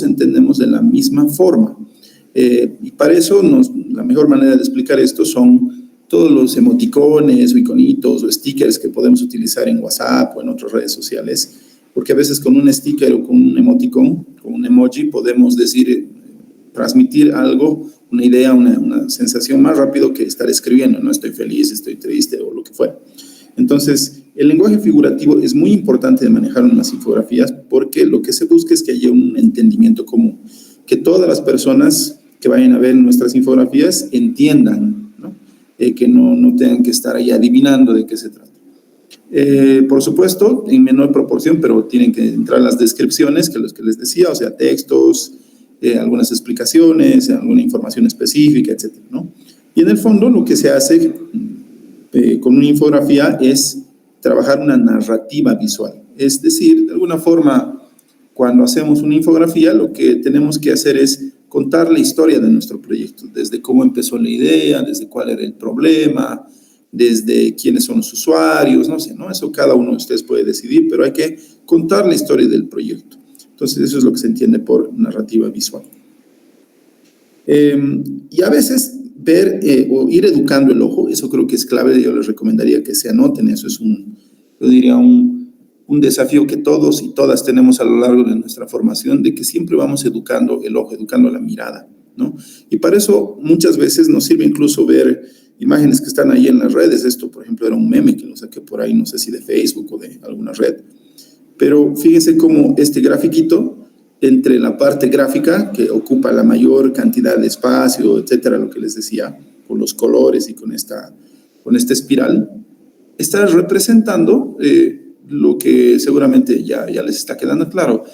entendemos de la misma forma. Y para eso la mejor manera de explicar esto son todos los emoticones o iconitos o stickers que podemos utilizar en WhatsApp o en otras redes sociales, porque a veces con un sticker o con un emoticón, con un emoji, podemos transmitir algo, una idea, una sensación más rápido que estar escribiendo, ¿no? Estoy feliz, estoy triste o lo que fuera. Entonces, el lenguaje figurativo es muy importante de manejar en las infografías porque lo que se busca es que haya un entendimiento común, que todas las personas que vayan a ver nuestras infografías entiendan, ¿no? Que no tengan que estar ahí adivinando de qué se trata. Por supuesto, en menor proporción, pero tienen que entrar las descripciones, que los que les decía, o sea, textos, algunas explicaciones, alguna información específica, etcétera, ¿no? Y en el fondo lo que se hace con una infografía es trabajar una narrativa visual. Es decir, de alguna forma, cuando hacemos una infografía, lo que tenemos que hacer es contar la historia de nuestro proyecto, desde cómo empezó la idea, desde cuál era el problema, desde quiénes son los usuarios, no sé, ¿no? Eso cada uno de ustedes puede decidir, pero hay que contar la historia del proyecto. Entonces, eso es lo que se entiende por narrativa visual. Y a veces ver o ir educando el ojo, eso creo que es clave, yo les recomendaría que se anoten, eso es yo diría un desafío que todos y todas tenemos a lo largo de nuestra formación, de que siempre vamos educando el ojo, educando la mirada, ¿no? Y para eso muchas veces nos sirve incluso ver imágenes que están ahí en las redes. Esto, por ejemplo, era un meme que lo saqué por ahí, no sé si de Facebook o de alguna red, pero fíjense cómo este grafiquito, entre la parte gráfica, que ocupa la mayor cantidad de espacio, etcétera, lo que les decía, con los colores y con esta espiral, está representando lo que seguramente ya les está quedando claro,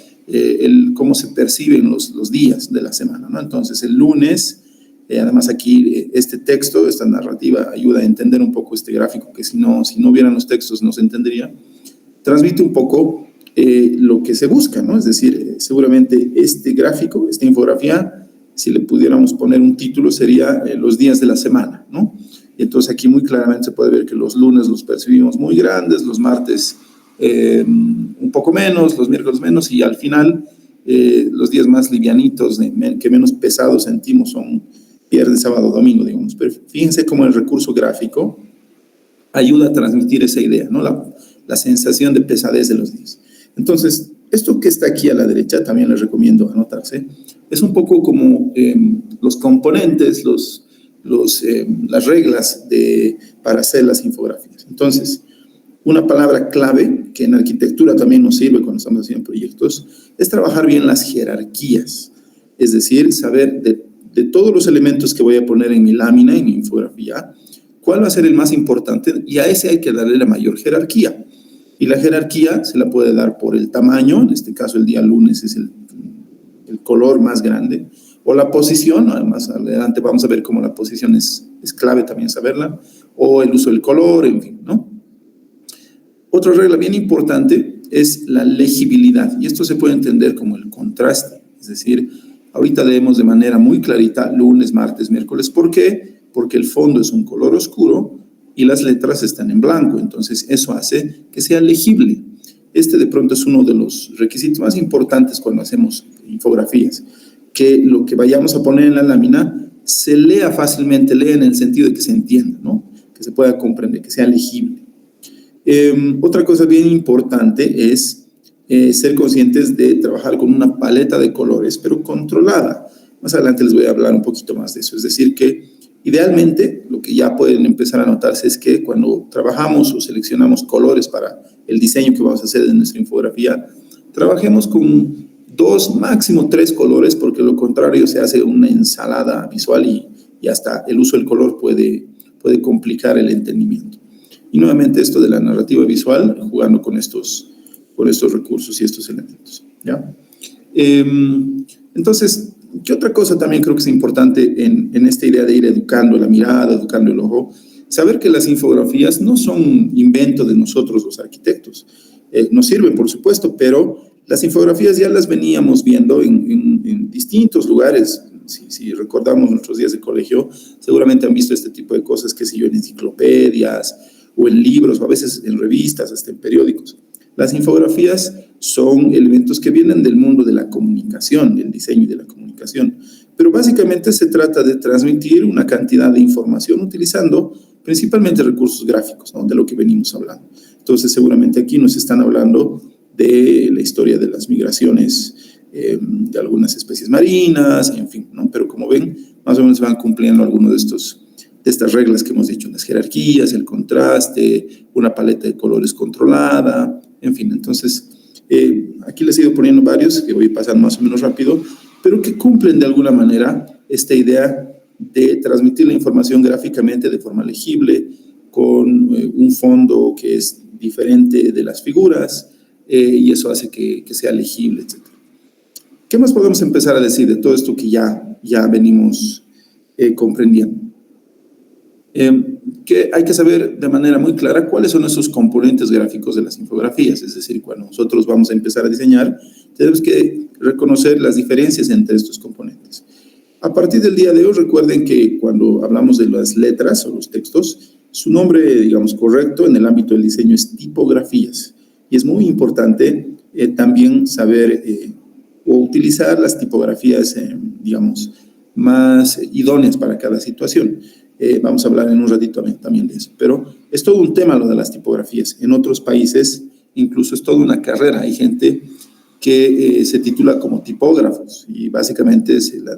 cómo se perciben los días de la semana, ¿no? Entonces, el lunes, además aquí este texto, esta narrativa ayuda a entender un poco este gráfico, que si no hubieran los textos no se entendería, transmite un poco lo que se busca, ¿no? Es decir, seguramente este gráfico, esta infografía, si le pudiéramos poner un título, sería los días de la semana, ¿no? Y entonces aquí muy claramente se puede ver que los lunes los percibimos muy grandes, los martes un poco menos, los miércoles menos, y al final los días más livianitos, que menos pesados sentimos son viernes, sábado, domingo, digamos. Pero fíjense cómo el recurso gráfico ayuda a transmitir esa idea, ¿no? La sensación de pesadez de los días. Entonces, esto que está aquí a la derecha, también les recomiendo anotarse, es un poco como los componentes, las reglas para hacer las infografías. Entonces, una palabra clave que en arquitectura también nos sirve cuando estamos haciendo proyectos es trabajar bien las jerarquías, es decir, saber de todos los elementos que voy a poner en mi lámina, en mi infografía, cuál va a ser el más importante, y a ese hay que darle la mayor jerarquía. Y la jerarquía se la puede dar por el tamaño, en este caso el día lunes es el color más grande, o la posición, además adelante vamos a ver cómo la posición es clave también saberla, o el uso del color, en fin, ¿no? Otra regla bien importante es la legibilidad, y esto se puede entender como el contraste, es decir, ahorita leemos de manera muy clarita lunes, martes, miércoles. ¿Por qué? Porque el fondo es un color oscuro y las letras están en blanco, entonces eso hace que sea legible. Este de pronto es uno de los requisitos más importantes cuando hacemos infografías, que lo que vayamos a poner en la lámina se lea fácilmente, lea en el sentido de que se entienda, ¿no? Que se pueda comprender, que sea legible. Otra cosa bien importante es ser conscientes de trabajar con una paleta de colores, pero controlada. Más adelante les voy a hablar un poquito más de eso. Es decir, que idealmente lo que ya pueden empezar a notarse es que cuando trabajamos o seleccionamos colores para el diseño que vamos a hacer de nuestra infografía, trabajemos con 2, máximo 3 colores, porque lo contrario se hace una ensalada visual y hasta el uso del color puede complicar el entendimiento. Y nuevamente esto de la narrativa visual, jugando con estos recursos y estos elementos, ¿ya? Entonces, ¿qué otra cosa también creo que es importante en esta idea de ir educando la mirada, educando el ojo? Saber que las infografías no son invento de nosotros los arquitectos. Nos sirven, por supuesto, pero las infografías ya las veníamos viendo en distintos lugares. Si recordamos nuestros días de colegio, seguramente han visto este tipo de cosas, qué sé yo, en enciclopedias o en libros, o a veces en revistas, hasta en periódicos. Las infografías son elementos que vienen del mundo de la comunicación, del diseño y de la comunicación. Pero básicamente se trata de transmitir una cantidad de información utilizando principalmente recursos gráficos, ¿no? De lo que venimos hablando. Entonces, seguramente aquí nos están hablando de la historia de las migraciones de algunas especies marinas, en fin, ¿no? Pero como ven, más o menos van cumpliendo algunos de estas reglas que hemos dicho, las jerarquías, el contraste, una paleta de colores controlada, en fin. Entonces, aquí les he ido poniendo varios, que voy pasando más o menos rápido, pero que cumplen de alguna manera esta idea de transmitir la información gráficamente de forma legible, con un fondo que es diferente de las figuras, y eso hace que sea legible, etc. ¿Qué más podemos empezar a decir de todo esto que ya venimos comprendiendo? Que hay que saber de manera muy clara cuáles son esos componentes gráficos de las infografías, es decir, cuando nosotros vamos a empezar a diseñar, tenemos que reconocer las diferencias entre estos componentes. A partir del día de hoy, recuerden que cuando hablamos de las letras o los textos, su nombre, digamos, correcto en el ámbito del diseño es tipografías. Y es muy importante también saber o utilizar las tipografías, digamos, más idóneas para cada situación. Vamos a hablar en un ratito también de eso. Pero es todo un tema lo de las tipografías. En otros países incluso es toda una carrera. Hay gente que se titula como tipógrafos y básicamente se la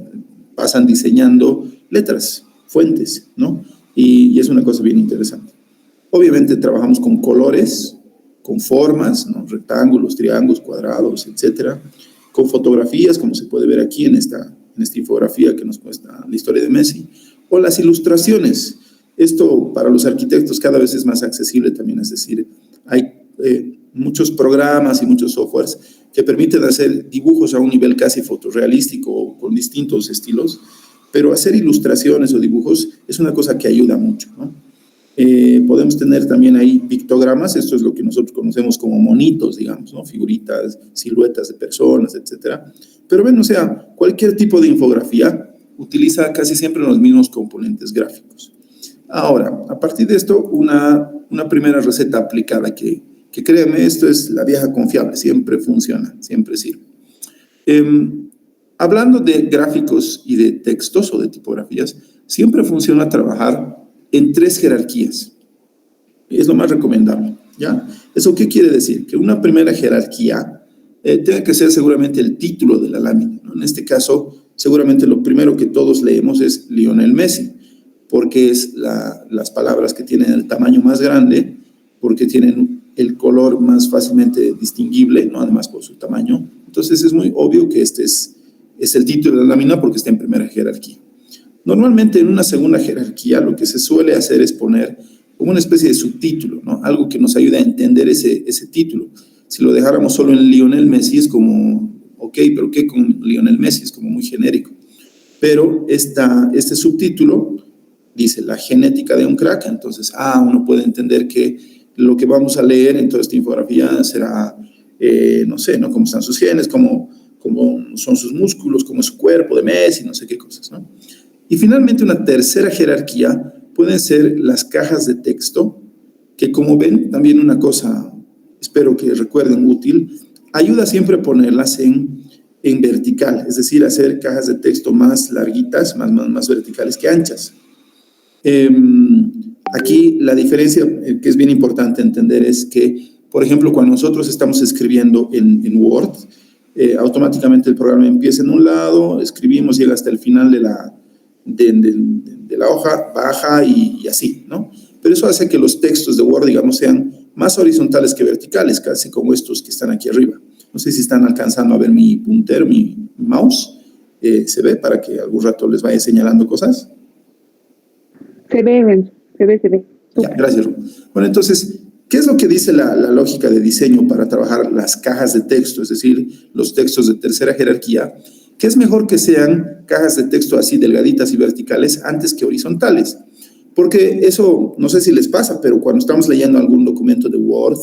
pasan diseñando letras, fuentes, ¿no? Y es una cosa bien interesante. Obviamente trabajamos con colores, con formas, ¿no? Rectángulos, triángulos, cuadrados, etcétera. Con fotografías, como se puede ver aquí en esta infografía que nos cuesta la historia de Messi, o las ilustraciones. Esto para los arquitectos cada vez es más accesible también, es decir, hay muchos programas y muchos softwares que permiten hacer dibujos a un nivel casi fotorrealístico con distintos estilos, pero hacer ilustraciones o dibujos es una cosa que ayuda mucho, ¿no? Podemos tener también ahí pictogramas, esto es lo que nosotros conocemos como monitos, digamos, ¿no? Figuritas, siluetas de personas, etcétera. Pero ven, o sea, cualquier tipo de infografía utiliza casi siempre los mismos componentes gráficos. Ahora, a partir de esto, una primera receta aplicada que créanme, esto es la vieja confiable, siempre funciona, siempre sirve. Hablando de gráficos y de textos o de tipografías, siempre funciona trabajar en 3 jerarquías. Es lo más recomendable, ¿ya? ¿Eso qué quiere decir? Que una primera jerarquía tiene que ser seguramente el título de la lámina, ¿no? En este caso, seguramente lo primero que todos leemos es Lionel Messi, porque es las palabras que tienen el tamaño más grande, porque tienen el color más fácilmente distinguible, ¿no? Además por su tamaño. Entonces es muy obvio que este es el título de la lámina porque está en primera jerarquía. Normalmente en una segunda jerarquía lo que se suele hacer es poner como una especie de subtítulo, ¿no? Algo que nos ayude a entender ese título. Si lo dejáramos solo en Lionel Messi es como, ok, pero ¿qué con Lionel Messi? Es como muy genérico. Pero este subtítulo dice la genética de un crack, entonces uno puede entender que lo que vamos a leer en toda esta infografía será, no sé, ¿no? Cómo están sus genes, cómo son sus músculos, cómo es su cuerpo de Messi, no sé qué cosas, ¿no? Y finalmente una tercera jerarquía pueden ser las cajas de texto, que como ven, también una cosa, espero que recuerden útil, ayuda siempre a ponerlas en vertical, es decir, hacer cajas de texto más larguitas, más verticales que anchas. Aquí la diferencia que es bien importante entender es que, por ejemplo, cuando nosotros estamos escribiendo en Word, automáticamente el programa empieza en un lado, escribimos, llega hasta el final de la hoja, baja y así, ¿no? Pero eso hace que los textos de Word, digamos, sean más horizontales que verticales, casi como estos que están aquí arriba. No sé si están alcanzando a ver mi puntero, mi mouse. ¿Se ve para que algún rato les vaya señalando cosas? Se ve. Ya, gracias, Ru. Bueno, entonces, ¿qué es lo que dice la lógica de diseño para trabajar las cajas de texto, es decir, los textos de tercera jerarquía? Que es mejor que sean cajas de texto así delgaditas y verticales antes que horizontales. Porque eso, no sé si les pasa, pero cuando estamos leyendo algún documento de Word,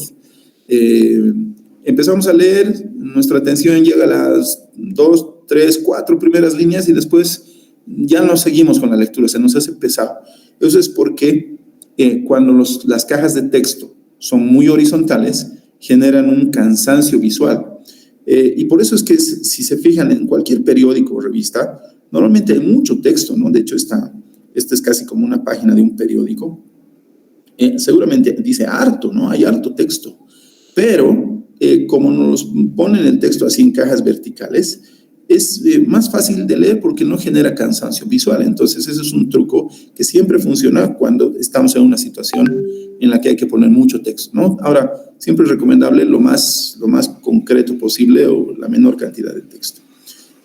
empezamos a leer, nuestra atención llega a las 2, 3, 4 primeras líneas y después ya no seguimos con la lectura, se nos hace pesado. Eso es porque cuando las cajas de texto son muy horizontales, generan un cansancio visual. Y por eso es que si se fijan en cualquier periódico o revista, normalmente hay mucho texto, ¿no? De hecho, esta es casi como una página de un periódico. Seguramente dice harto, ¿no? Hay harto texto. Pero como nos ponen el texto así en cajas verticales, es más fácil de leer porque no genera cansancio visual. Entonces, ese es un truco que siempre funciona cuando estamos en una situación en la que hay que poner mucho texto, ¿no? Ahora, siempre es recomendable lo más concreto posible o la menor cantidad de texto.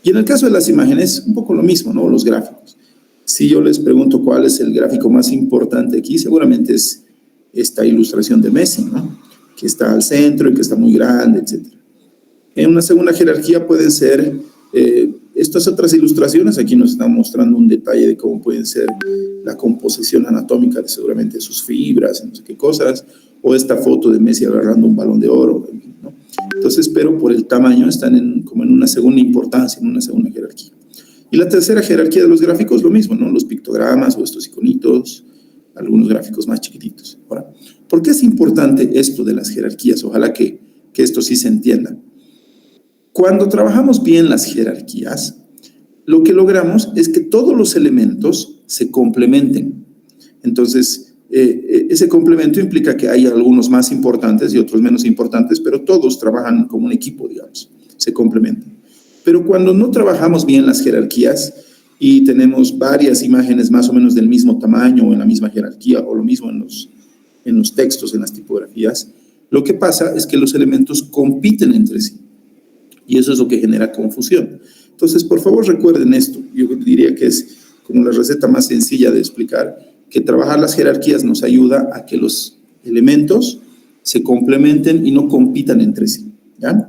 Y en el caso de las imágenes, un poco lo mismo, ¿no? Los gráficos. Si yo les pregunto cuál es el gráfico más importante aquí, seguramente es esta ilustración de Messi, ¿no? Que está al centro y que está muy grande, etc. En una segunda jerarquía pueden ser estas otras ilustraciones. Aquí nos están mostrando un detalle de cómo pueden ser la composición anatómica de seguramente sus fibras, no sé qué cosas, o esta foto de Messi agarrando un balón de oro, ¿no? Entonces, pero por el tamaño están como en una segunda importancia, en una segunda jerarquía. Y la tercera jerarquía de los gráficos, lo mismo, ¿no? Los pictogramas o estos iconitos, algunos gráficos más chiquititos. Ahora, ¿por qué es importante esto de las jerarquías? Ojalá que esto sí se entienda. Cuando trabajamos bien las jerarquías, lo que logramos es que todos los elementos se complementen. Entonces, ese complemento implica que hay algunos más importantes y otros menos importantes, pero todos trabajan como un equipo, digamos, se complementan. Pero cuando no trabajamos bien las jerarquías y tenemos varias imágenes más o menos del mismo tamaño o en la misma jerarquía o lo mismo en los textos, en las tipografías, lo que pasa es que los elementos compiten entre sí y eso es lo que genera confusión. Entonces, por favor, recuerden esto. Yo diría que es como la receta más sencilla de explicar, que trabajar las jerarquías nos ayuda a que los elementos se complementen y no compitan entre sí, ¿ya?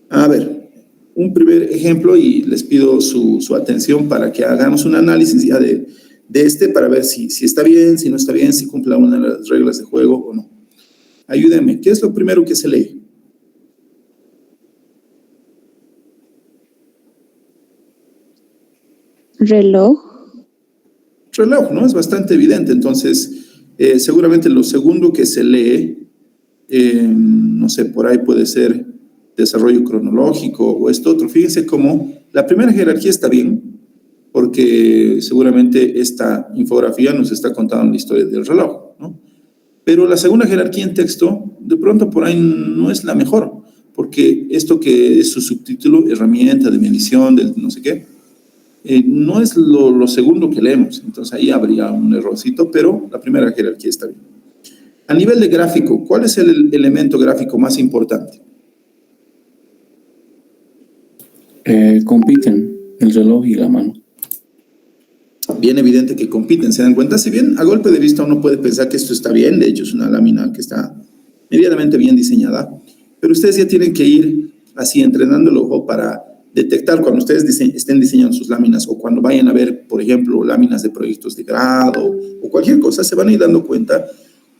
A ver, un primer ejemplo y les pido su atención para que hagamos un análisis ya de para ver si está bien, si no está bien, si cumple una de las reglas de juego o no. Ayúdenme, ¿qué es lo primero que se lee? Reloj. Reloj, ¿no? Es bastante evidente. Entonces, seguramente lo segundo que se lee, no sé, por ahí puede ser desarrollo cronológico o esto otro. Fíjense cómo la primera jerarquía está bien, porque seguramente esta infografía nos está contando la historia del reloj, ¿no? Pero la segunda jerarquía en texto, de pronto por ahí no es la mejor, porque esto que es su subtítulo, herramienta de medición, del no sé qué, no es lo segundo que leemos. Entonces ahí habría un errorcito, pero la primera jerarquía está bien. A nivel de gráfico, ¿cuál es el elemento gráfico más importante? Compiten el reloj y la mano. Bien evidente que compiten, ¿se dan cuenta? Si bien a golpe de vista uno puede pensar que esto está bien, de hecho es una lámina que está medianamente bien diseñada, pero ustedes ya tienen que ir así entrenando el ojo para detectar cuando ustedes estén diseñando sus láminas o cuando vayan a ver, por ejemplo, láminas de proyectos de grado o cualquier cosa, se van a ir dando cuenta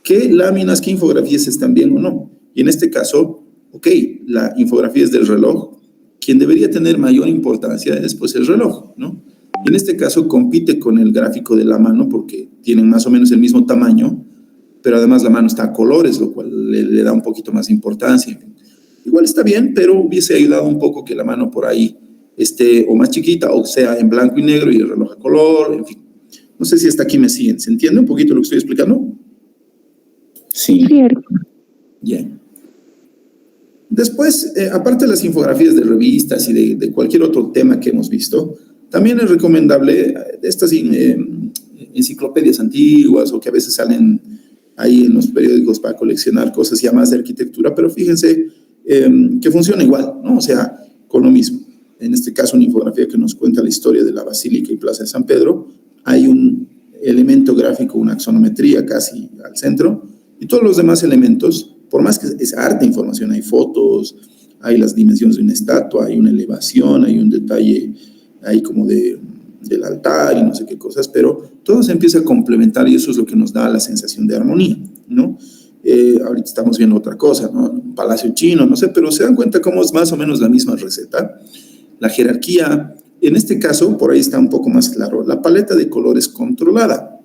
qué láminas, qué infografías están bien o no. Y en este caso, ok, la infografía es del reloj, quien debería tener mayor importancia es pues el reloj, ¿no? Y en este caso compite con el gráfico de la mano porque tienen más o menos el mismo tamaño, pero además la mano está a colores, lo cual le da un poquito más importancia. Igual está bien, pero hubiese ayudado un poco que la mano por ahí esté o más chiquita o sea en blanco y negro y el reloj a color, en fin. No sé si hasta aquí me siguen. ¿Se entiende un poquito lo que estoy explicando? Sí. Cierto. Bien. Después, aparte de las infografías de revistas y de cualquier otro tema que hemos visto, también es recomendable estas enciclopedias antiguas o que a veces salen ahí en los periódicos para coleccionar cosas ya más de arquitectura, pero fíjense que funciona igual, ¿no? O sea, con lo mismo. En este caso, una infografía que nos cuenta la historia de la Basílica y Plaza de San Pedro. Hay un elemento gráfico, una axonometría casi al centro, y todos los demás elementos, por más que es harta información, hay fotos, hay las dimensiones de una estatua, hay una elevación, hay un detalle ahí como del altar y no sé qué cosas, pero todo se empieza a complementar y eso es lo que nos da la sensación de armonía, ¿no? Ahorita estamos viendo otra cosa, ¿no? Un palacio chino, no sé, pero se dan cuenta cómo es más o menos la misma receta. La jerarquía, en este caso, por ahí está un poco más claro, la paleta de colores controlada,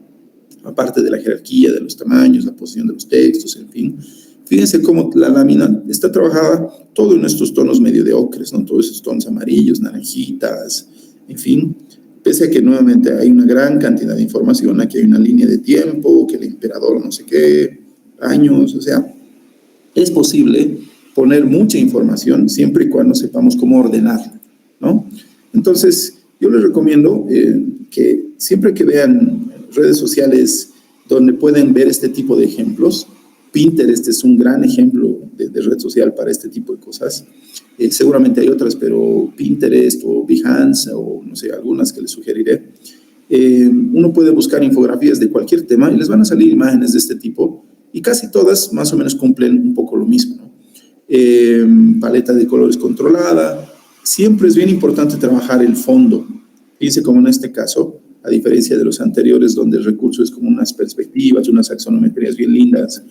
aparte de la jerarquía, de los tamaños, la posición de los textos, en fin. Fíjense cómo la lámina está trabajada todo en estos tonos medio de ocres, ¿no? Todos esos tonos amarillos, naranjitas, en fin. Pese a que nuevamente hay una gran cantidad de información, aquí hay una línea de tiempo, que el emperador no sé qué, años, o sea, es posible poner mucha información siempre y cuando sepamos cómo ordenarla, ¿no? Entonces, yo les recomiendo que siempre que vean redes sociales donde pueden ver este tipo de ejemplos, Pinterest es un gran ejemplo de red social para este tipo de cosas. Seguramente hay otras, pero Pinterest o Behance o no sé, algunas que les sugeriré. Uno puede buscar infografías de cualquier tema y les van a salir imágenes de este tipo y casi todas más o menos cumplen un poco lo mismo, ¿no? Paleta de colores controlada. Siempre es bien importante trabajar el fondo. Fíjense como en este caso, a diferencia de los anteriores donde el recurso es como unas perspectivas, unas axonometrías bien lindas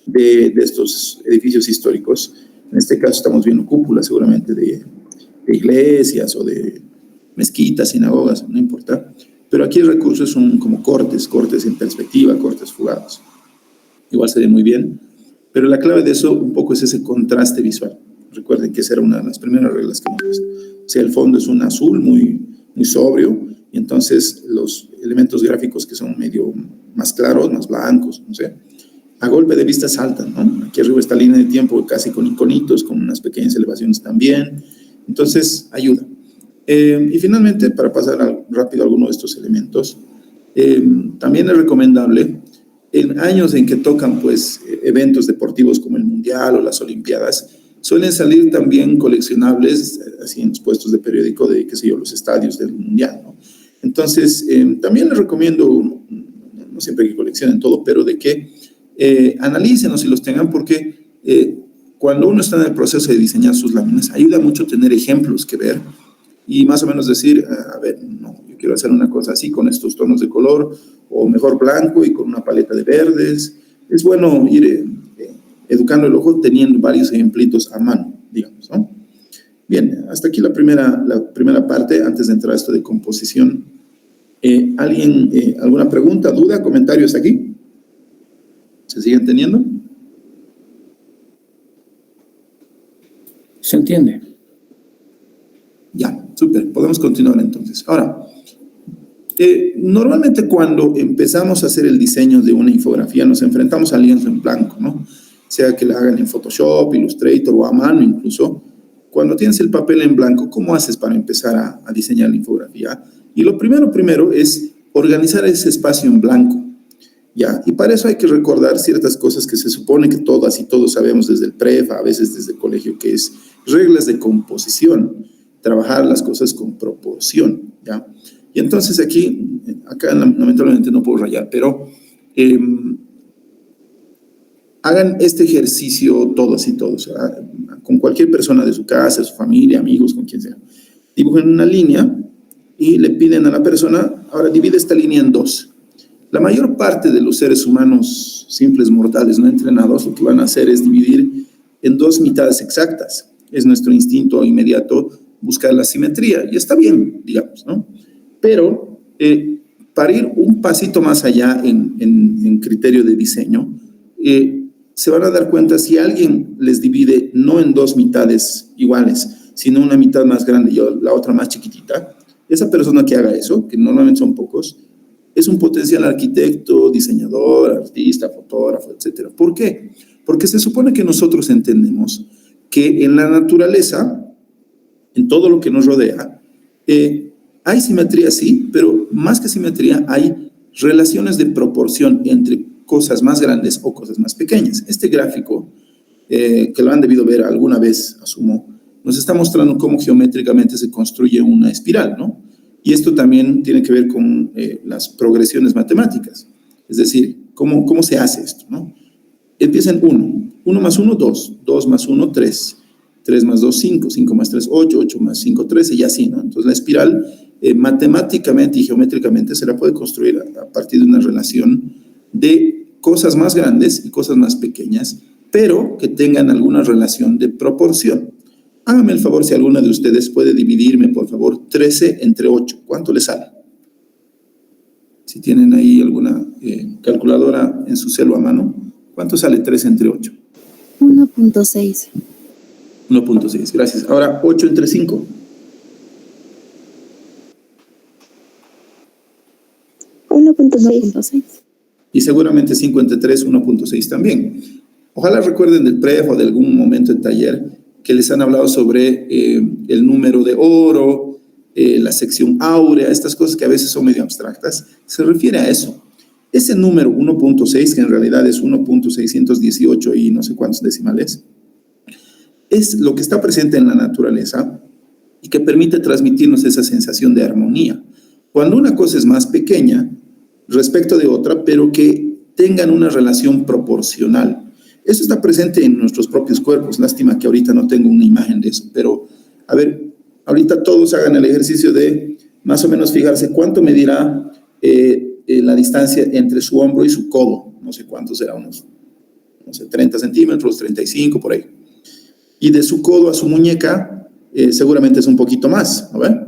de estos edificios históricos. En este caso estamos viendo cúpulas seguramente de iglesias o de mezquitas, sinagogas, no importa. Pero aquí el recurso son como cortes en perspectiva, cortes fugados. Igual se ve muy bien, pero la clave de eso un poco es ese contraste visual. Recuerden que esa era una de las primeras reglas que hemos visto. O sea, el fondo es un azul muy sobrio, y entonces los elementos gráficos que son medio más claros, más blancos, no sé, a golpe de vista saltan, ¿no? Aquí arriba está la línea de tiempo casi con iconitos, con unas pequeñas elevaciones también. Entonces, ayuda. Y finalmente, para pasar rápido a alguno de estos elementos, también es recomendable, en años en que tocan pues, eventos deportivos como el Mundial o las Olimpiadas, suelen salir también coleccionables, así en los puestos de periódico de, qué sé yo, los estadios del Mundial, ¿no? Entonces, también les recomiendo, no siempre que coleccionen todo, pero de que analícenlos si los tengan, porque cuando uno está en el proceso de diseñar sus láminas, ayuda mucho tener ejemplos que ver y más o menos decir, a ver, no, yo quiero hacer una cosa así con estos tonos de color, o mejor blanco y con una paleta de verdes. Es bueno ir educando el ojo teniendo varios ejemplitos a mano, digamos, ¿no? Bien, hasta aquí la primera parte, antes de entrar a esto de composición. ¿Alguien, alguna pregunta, duda, comentarios aquí? ¿Se siguen teniendo? ¿Se entiende? Ya, súper, podemos continuar entonces. Ahora, normalmente cuando empezamos a hacer el diseño de una infografía nos enfrentamos al lienzo en blanco, ¿no? Sea que la hagan en Photoshop, Illustrator o a mano incluso. Cuando tienes el papel en blanco, ¿cómo haces para empezar a diseñar la infografía? Y lo primero es organizar ese espacio en blanco. ¿Ya? Y para eso hay que recordar ciertas cosas que se supone que todas y todos sabemos desde el prepa, a veces desde el colegio, que es reglas de composición, trabajar las cosas con proporción, ¿ya? Y entonces acá lamentablemente no puedo rayar, pero hagan este ejercicio todos y todos, con cualquier persona de su casa, su familia, amigos, con quien sea. Dibujen una línea y le piden a la persona, ahora divide esta línea en dos. La mayor parte de los seres humanos simples, mortales, no entrenados, lo que van a hacer es dividir en dos mitades exactas. Es nuestro instinto inmediato buscar la simetría, y está bien, digamos, ¿no? Pero para ir un pasito más allá en criterio de diseño, se van a dar cuenta si alguien les divide no en dos mitades iguales, sino una mitad más grande y la otra más chiquitita, esa persona que haga eso, que normalmente son pocos, es un potencial arquitecto, diseñador, artista, fotógrafo, etc. ¿Por qué? Porque se supone que nosotros entendemos que en la naturaleza, en todo lo que nos rodea, hay simetría, sí, pero más que simetría, hay relaciones de proporción entre cosas más grandes o cosas más pequeñas. Este gráfico, que lo han debido ver alguna vez, asumo, nos está mostrando cómo geométricamente se construye una espiral, ¿no? Y esto también tiene que ver con las progresiones matemáticas. Es decir, ¿cómo se hace esto, no? Empieza en 1. 1 más 1, 2. 2 más 1, 3. 3 más 2, 5. 5 más 3, 8. 8 más 5, 13. Y así, ¿no? Entonces, la espiral matemáticamente y geométricamente se la puede construir a partir de una relación de cosas más grandes y cosas más pequeñas, pero que tengan alguna relación de proporción. Hágame el favor si alguna de ustedes puede dividirme, por favor, 13 entre 8. ¿Cuánto le sale? Si tienen ahí alguna calculadora en su celu a mano, ¿cuánto sale 13 entre 8? 1.6. 1.6, gracias. Ahora, 8 entre 5. 1.6. Y seguramente 5 entre 3, 1.6 también. Ojalá recuerden del pref o de algún momento en taller que les han hablado sobre el número de oro, la sección áurea, estas cosas que a veces son medio abstractas. Se refiere a eso. Ese número 1.6, que en realidad es 1.618 y no sé cuántos decimales, es lo que está presente en la naturaleza y que permite transmitirnos esa sensación de armonía. Cuando una cosa es más pequeña respecto de otra, pero que tengan una relación proporcional. Eso está presente en nuestros propios cuerpos. Lástima que ahorita no tengo una imagen de eso, pero a ver, ahorita todos hagan el ejercicio de más o menos fijarse cuánto medirá la distancia entre su hombro y su codo. No sé cuánto será, unos, no sé, 30 centímetros, 35, por ahí. Y de su codo a su muñeca, seguramente es un poquito más, ¿no ven?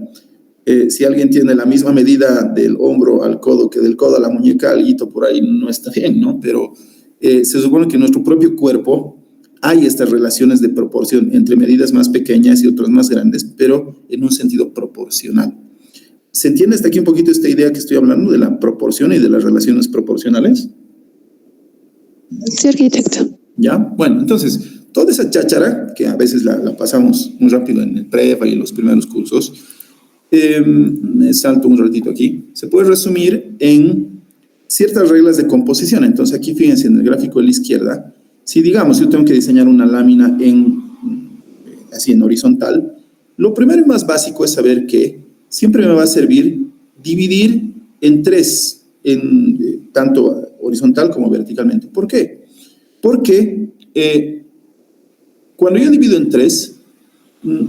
Si alguien tiene la misma medida del hombro al codo que del codo a la muñeca, alguito por ahí no está bien, ¿no? Pero se supone que en nuestro propio cuerpo hay estas relaciones de proporción entre medidas más pequeñas y otras más grandes, pero en un sentido proporcional. ¿Se entiende hasta aquí un poquito esta idea que estoy hablando de la proporción y de las relaciones proporcionales? Sí, arquitecto. ¿Ya? Bueno, entonces, toda esa cháchara, que a veces la pasamos muy rápido en el prepa y en los primeros cursos, me salto un ratito aquí, se puede resumir en ciertas reglas de composición. Entonces, aquí fíjense en el gráfico de la izquierda, si digamos yo tengo que diseñar una lámina así en horizontal, lo primero y más básico es saber que siempre me va a servir dividir en 3, tanto horizontal como verticalmente. ¿Por qué? Porque cuando yo divido en 3,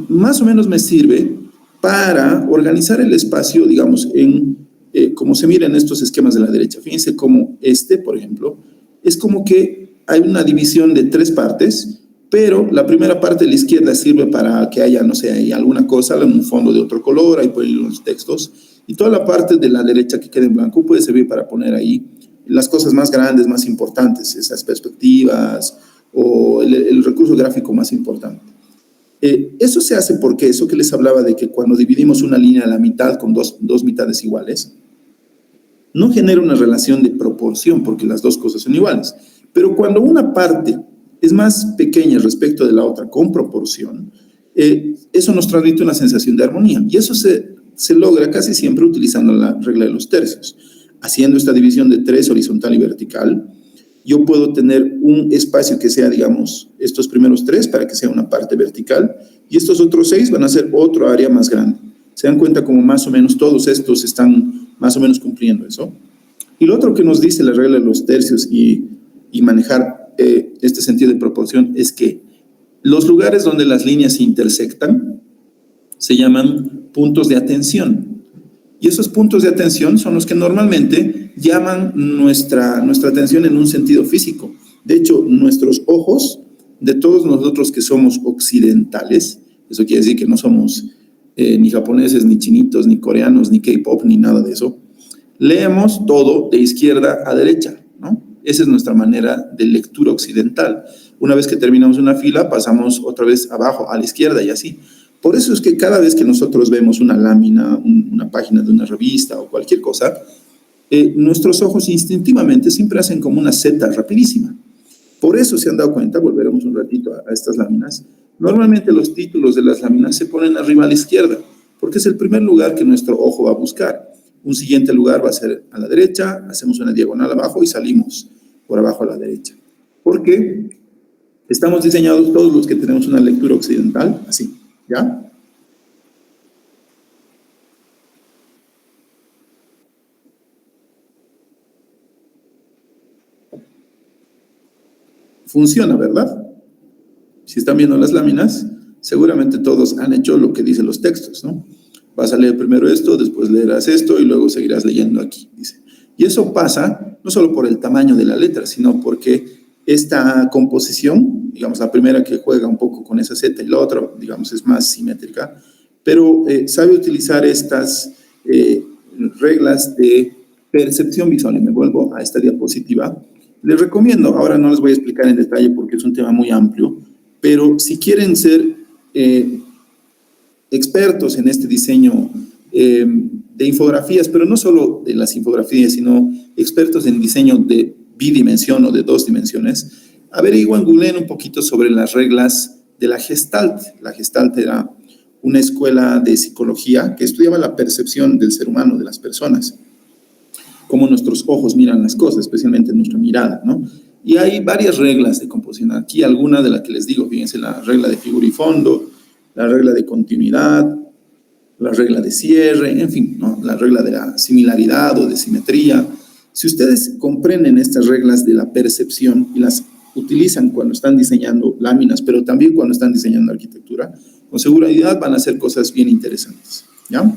más o menos me sirve para organizar el espacio, digamos, como se mira en estos esquemas de la derecha. Fíjense cómo por ejemplo, es como que hay una división de 3 partes, pero la primera parte de la izquierda sirve para que haya, no sé, hay alguna cosa, un fondo de otro color, ahí pueden ir los textos, y toda la parte de la derecha que quede en blanco puede servir para poner ahí las cosas más grandes, más importantes, esas perspectivas o el recurso gráfico más importante. Eso se hace porque eso que les hablaba de que cuando dividimos una línea a la mitad con dos mitades iguales, no genera una relación de proporción porque las dos cosas son iguales. Pero cuando una parte es más pequeña respecto de la otra con proporción, eso nos transmite una sensación de armonía. Y eso se logra casi siempre utilizando la regla de los tercios. Haciendo esta división de 3, horizontal y vertical, yo puedo tener un espacio que sea, digamos, estos primeros 3 para que sea una parte vertical y estos otros 6 van a ser otro área más grande. Se dan cuenta como más o menos todos estos están más o menos cumpliendo eso. Y lo otro que nos dice la regla de los tercios y manejar este sentido de proporción es que los lugares donde las líneas se intersectan se llaman puntos de atención. Y esos puntos de atención son los que normalmente llaman nuestra atención en un sentido físico. De hecho, nuestros ojos, de todos nosotros que somos occidentales, eso quiere decir que no somos ni japoneses, ni chinitos, ni coreanos, ni K-pop, ni nada de eso, leemos todo de izquierda a derecha, ¿no? Esa es nuestra manera de lectura occidental. Una vez que terminamos una fila, pasamos otra vez abajo, a la izquierda y así. Por eso es que cada vez que nosotros vemos una lámina, una página de una revista o cualquier cosa, nuestros ojos instintivamente siempre hacen como una Z rapidísima. Por eso se han dado cuenta, volveremos un ratito a estas láminas, normalmente los títulos de las láminas se ponen arriba a la izquierda, porque es el primer lugar que nuestro ojo va a buscar. Un siguiente lugar va a ser a la derecha, hacemos una diagonal abajo y salimos por abajo a la derecha. Porque estamos diseñados todos los que tenemos una lectura occidental así. ¿Ya? Funciona, ¿verdad? Si están viendo las láminas, seguramente todos han hecho lo que dicen los textos, ¿no? Vas a leer primero esto, después leerás esto y luego seguirás leyendo aquí, dice. Y eso pasa no solo por el tamaño de la letra, sino porque esta composición, digamos, la primera que juega un poco con esa Z y la otra, digamos, es más simétrica, pero sabe utilizar estas reglas de percepción visual. Y me vuelvo a esta diapositiva. Les recomiendo, ahora no les voy a explicar en detalle porque es un tema muy amplio, pero si quieren ser expertos en este diseño de infografías, pero no solo de las infografías, sino expertos en diseño de bidimensión o de 2 dimensiones, averigüen, googleen un poquito sobre las reglas de la Gestalt. La Gestalt era una escuela de psicología que estudiaba la percepción del ser humano, de las personas, cómo nuestros ojos miran las cosas, especialmente nuestra mirada, ¿no? Y hay varias reglas de composición. Aquí alguna de las que les digo, fíjense, la regla de figura y fondo, la regla de continuidad, la regla de cierre, en fin, ¿no? La regla de la similaridad o de simetría. Si ustedes comprenden estas reglas de la percepción y las utilizan cuando están diseñando láminas, pero también cuando están diseñando arquitectura, con seguridad van a hacer cosas bien interesantes, ¿ya?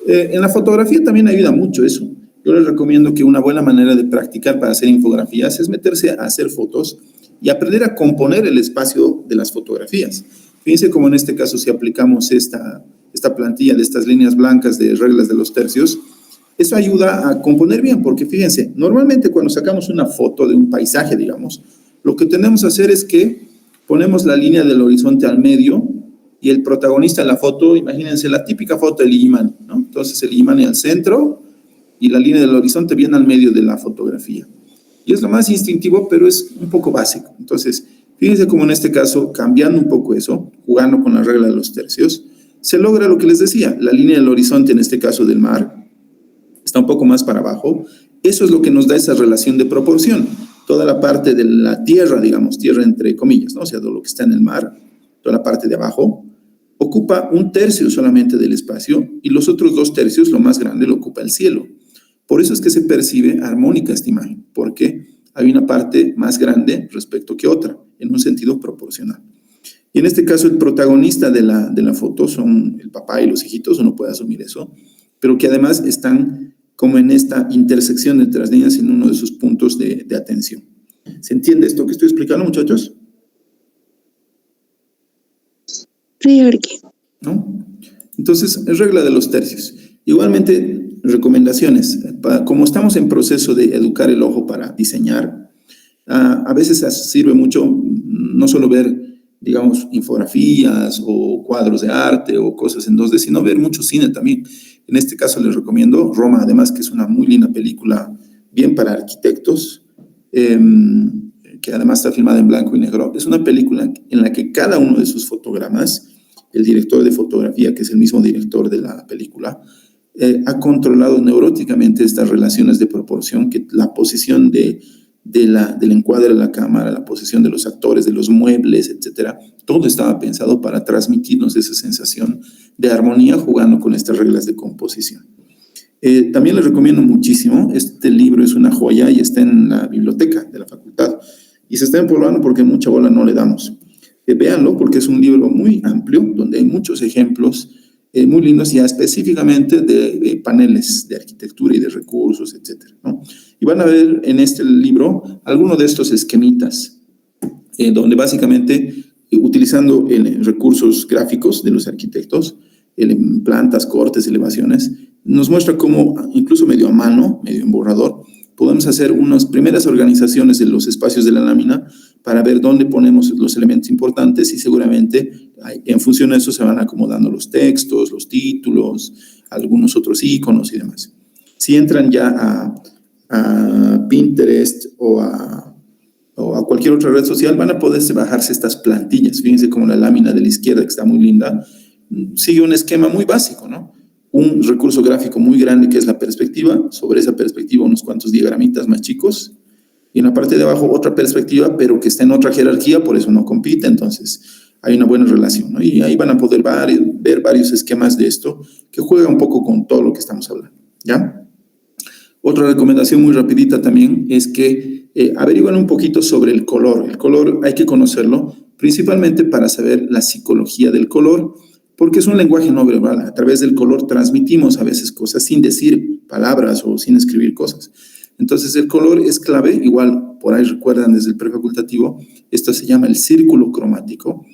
En la fotografía también ayuda mucho eso. Yo les recomiendo que una buena manera de practicar para hacer infografías es meterse a hacer fotos y aprender a componer el espacio de las fotografías. Fíjense cómo en este caso si aplicamos esta plantilla de estas líneas blancas de reglas de los tercios, eso ayuda a componer bien, porque fíjense, normalmente cuando sacamos una foto de un paisaje, digamos, lo que tenemos que hacer es que ponemos la línea del horizonte al medio y el protagonista de la foto, imagínense la típica foto del imán, ¿no? Entonces el imán al centro y la línea del horizonte bien al medio de la fotografía. Y es lo más instintivo, pero es un poco básico. Entonces, fíjense cómo en este caso, cambiando un poco eso, jugando con la regla de los tercios, se logra lo que les decía, la línea del horizonte, en este caso del mar, está un poco más para abajo. Eso es lo que nos da esa relación de proporción. Toda la parte de la tierra, digamos, tierra entre comillas, ¿no? O sea, todo lo que está en el mar, toda la parte de abajo, ocupa 1/3 solamente del espacio y los otros 2/3, lo más grande, lo ocupa el cielo. Por eso es que se percibe armónica esta imagen, porque hay una parte más grande respecto que otra, en un sentido proporcional. Y en este caso el protagonista de la foto son el papá y los hijitos, uno puede asumir eso, pero que además están como en esta intersección entre las líneas en uno de sus puntos de atención. ¿Se entiende esto que estoy explicando, muchachos? Sí, Orki. ¿No? Entonces, es regla de los tercios. Igualmente, recomendaciones. Como estamos en proceso de educar el ojo para diseñar, a veces sirve mucho no solo ver, digamos, infografías o cuadros de arte o cosas en 2D, sino ver mucho cine también. En este caso les recomiendo Roma, además que es una muy linda película, bien para arquitectos, que además está filmada en blanco y negro. Es una película en la que cada uno de sus fotogramas, el director de fotografía, que es el mismo director de la película, ha controlado neuróticamente estas relaciones de proporción, que la posición del encuadre de la cámara, la posición de los actores, de los muebles, etcétera, todo estaba pensado para transmitirnos esa sensación de armonía jugando con estas reglas de composición. También les recomiendo muchísimo, este libro es una joya y está en la biblioteca de la facultad y se está empolvando porque mucha bola no le damos. Véanlo porque es un libro muy amplio donde hay muchos ejemplos muy lindos ya específicamente de paneles de arquitectura y de recursos, etcétera, ¿no? Y van a ver en este libro algunos de estos esquemitas, donde básicamente utilizando recursos gráficos de los arquitectos, plantas, cortes, elevaciones, nos muestra cómo, incluso medio a mano, medio en borrador, podemos hacer unas primeras organizaciones de los espacios de la lámina para ver dónde ponemos los elementos importantes y seguramente en función de eso se van acomodando los textos, los títulos, algunos otros iconos y demás. Si entran ya a Pinterest o a cualquier otra red social, van a poderse bajarse estas plantillas. Fíjense como la lámina de la izquierda, que está muy linda, sigue un esquema muy básico, ¿no? Un recurso gráfico muy grande que es la perspectiva, sobre esa perspectiva unos cuantos diagramitas más chicos, y en la parte de abajo otra perspectiva, pero que está en otra jerarquía, por eso no compite, entonces hay una buena relación, ¿no? Y ahí van a poder ver varios esquemas de esto que juegan un poco con todo lo que estamos hablando, ¿ya? Otra recomendación muy rapidita también es que averigüen un poquito sobre el color. El color hay que conocerlo, principalmente para saber la psicología del color, porque es un lenguaje no verbal. A través del color transmitimos a veces cosas sin decir palabras o sin escribir cosas. Entonces el color es clave, igual por ahí recuerdan desde el prefacultativo, esto se llama el círculo cromático,